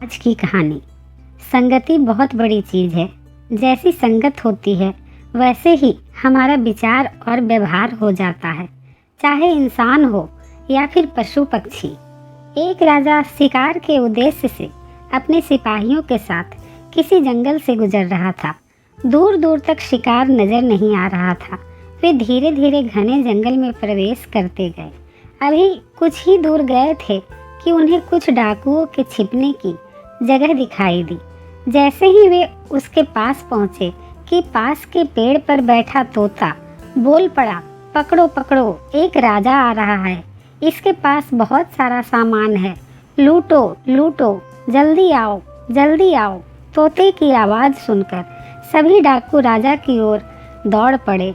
आज की कहानी। संगति बहुत बड़ी चीज़ है। जैसी संगत होती है वैसे ही हमारा विचार और व्यवहार हो जाता है, चाहे इंसान हो या फिर पशु पक्षी। एक राजा शिकार के उद्देश्य से अपने सिपाहियों के साथ किसी जंगल से गुजर रहा था। दूर दूर तक शिकार नजर नहीं आ रहा था। वे धीरे धीरे घने जंगल में प्रवेश करते गए। अभी कुछ ही दूर गए थे कि उन्हें कुछ डाकुओं के छिपने की जगह दिखाई दी। जैसे ही वे उसके पास पहुंचे कि पास के पेड़ पर बैठा तोता बोल पड़ा, पकड़ो पकड़ो, एक राजा आ रहा है। इसके पास बहुत सारा सामान है, लूटो लूटो, जल्दी आओ जल्दी आओ। तोते की आवाज़ सुनकर सभी डाकू राजा की ओर दौड़ पड़े।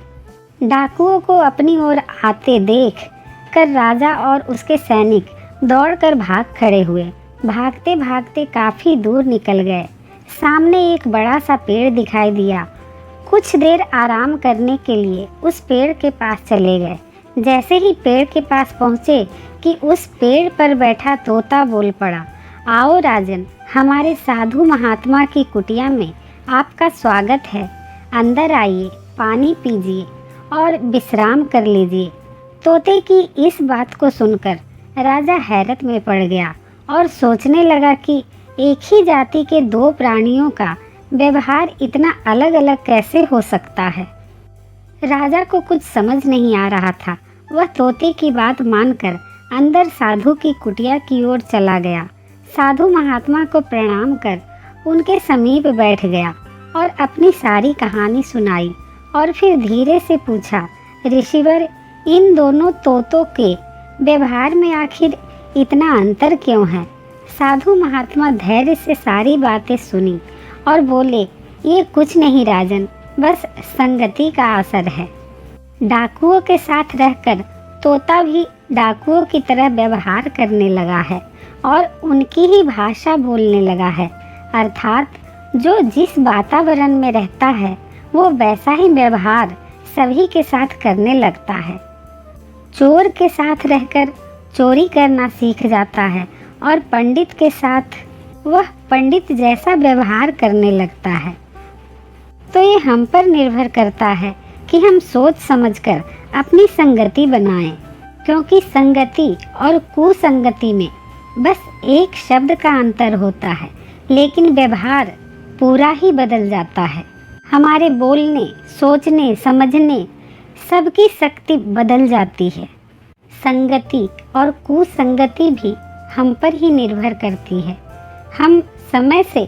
डाकुओं को अपनी ओर आते देख कर राजा और उसके सैनिक दौड़कर भाग खड़े हुए। भागते भागते काफ़ी दूर निकल गए। सामने एक बड़ा सा पेड़ दिखाई दिया। कुछ देर आराम करने के लिए उस पेड़ के पास चले गए। जैसे ही पेड़ के पास पहुँचे कि उस पेड़ पर बैठा तोता बोल पड़ा, आओ राजन, हमारे साधु महात्मा की कुटिया में आपका स्वागत है। अंदर आइए, पानी पीजिए और विश्राम कर लीजिए। तोते की इस बात को सुनकर राजा हैरत में पड़ गया और सोचने लगा कि एक ही जाति के दो प्राणियों का व्यवहार इतना अलग अलग कैसे हो सकता है। राजा को कुछ समझ नहीं आ रहा था। वह तोते की बात मानकर अंदर साधु की कुटिया की ओर चला गया। साधु महात्मा को प्रणाम कर उनके समीप बैठ गया और अपनी सारी कहानी सुनाई और फिर धीरे से पूछा, ऋषिवर, इन दोनों तोतों के व्यवहार में आखिर इतना अंतर क्यों है। साधु महात्मा धैर्य से सारी बातें सुनी और बोले, ये कुछ नहीं राजन, बस संगति का असर है। डाकुओं के साथ रहकर तोता भी डाकुओं की तरह व्यवहार करने लगा है और उनकी ही भाषा बोलने लगा है। अर्थात जो जिस वातावरण में रहता है वो वैसा ही व्यवहार सभी के साथ करने लगता है। चोर के साथ रहकर चोरी करना सीख जाता है और पंडित के साथ वह पंडित जैसा व्यवहार करने लगता है। तो ये हम पर निर्भर करता है कि हम सोच समझकर अपनी संगति बनाएं, क्योंकि संगति और कुसंगति में बस एक शब्द का अंतर होता है, लेकिन व्यवहार पूरा ही बदल जाता है। हमारे बोलने, सोचने, समझने सबकी शक्ति बदल जाती है। संगति और कुसंगति भी हम पर ही निर्भर करती है। हम समय से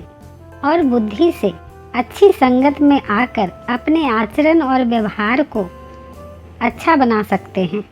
और बुद्धि से अच्छी संगत में आकर अपने आचरण और व्यवहार को अच्छा बना सकते हैं।